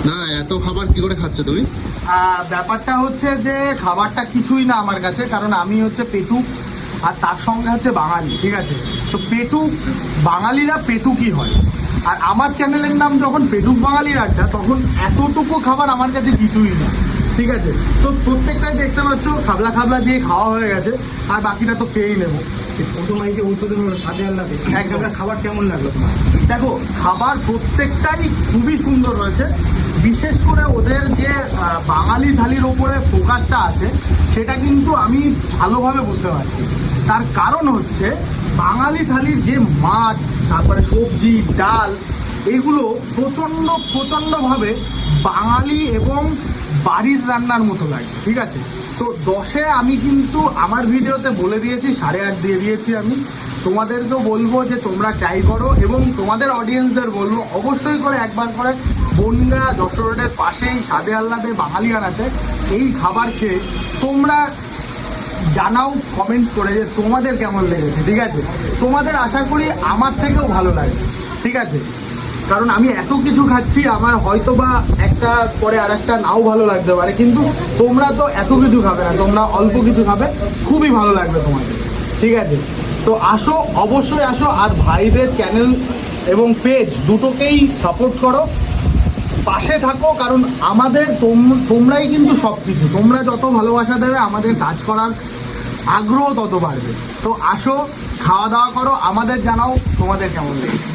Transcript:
না এত খাবার কি করে খাচ্ছ তুমি? ব্যাপারটা হচ্ছে যে খাবারটা কিছুই না আমার কাছে, কারণ আমি হচ্ছে পেটুক আর তার সঙ্গে হচ্ছে বাঙালি, ঠিক আছে? তো পেটুক বাঙালিরা পেটুকই হয়, আর আমার চ্যানেলের নাম যখন পেটুক বাঙালির আড্ডা, তখন এতটুকু খাবার আমার কাছে কিছুই না, ঠিক আছে? তো প্রত্যেকটাই দেখতে পাচ্ছ খাবলা খাবলা দিয়ে খাওয়া হয়ে গেছে, আর বাকিটা তো খেয়েই নেবো। প্রথম এই যে উদ্বোধন হলো সাথে আল্লাহতে, খাবার কেমন লাগলো তোমার? দেখো, খাবার প্রত্যেকটাই খুবই সুন্দর হয়েছে। বিশেষ করে ওদের যে বাঙালি থালির ওপরে ফোকাসটা আছে, সেটা কিন্তু আমি ভালোভাবে বুঝতে পারছি। তার কারণ হচ্ছে বাঙালি থালির যে মাছ, তারপরে সবজি, ডাল, এগুলো প্রচণ্ডভাবে বাঙালি এবং বাড়ির রান্নার মতো লাগে, ঠিক আছে? তো 10-এ আমি কিন্তু আমার ভিডিওতে বলে দিয়েছি, 8.5 দিয়ে দিয়েছি আমি। তোমাদেরকেও বলবো যে তোমরা ট্রাই করো, এবং তোমাদের অডিয়েন্সদের বলবো অবশ্যই করে একবার করে বনগা যশোর রোডের পাশেই স্বাদে আহ্লাদে বাঙালিয়ানাতে এই খাবার খেয়ে তোমরা জানাও কমেন্টস করে যে তোমাদের কেমন লেগেছে, ঠিক আছে? তোমাদের আশা করি আমার থেকেও ভালো লাগে, ঠিক আছে? কারণ আমি এত কিছু খাচ্ছি, আমার হয়তো বা একটা পরে আর একটা নাও ভালো লাগতে পারে, কিন্তু তোমরা তো এত কিছু খাবে না, তোমরা অল্প কিছু খাবে, খুবই ভালো লাগবে তোমাদের, ঠিক আছে? তো আসো, অবশ্যই আসো, আর ভাইদের চ্যানেল এবং পেজ দুটোকেই সাপোর্ট করো, পাশে থাকো, কারণ আমাদের তোমরাই কিন্তু সব কিছু। তোমরা যত ভালোবাসা দেবে আমাদের কাজ করার আগ্রহ তত বাড়বে। তো আসো, খাওয়া দাওয়া করো, আমাদের জানাও তোমাদের কেমন লেগেছে।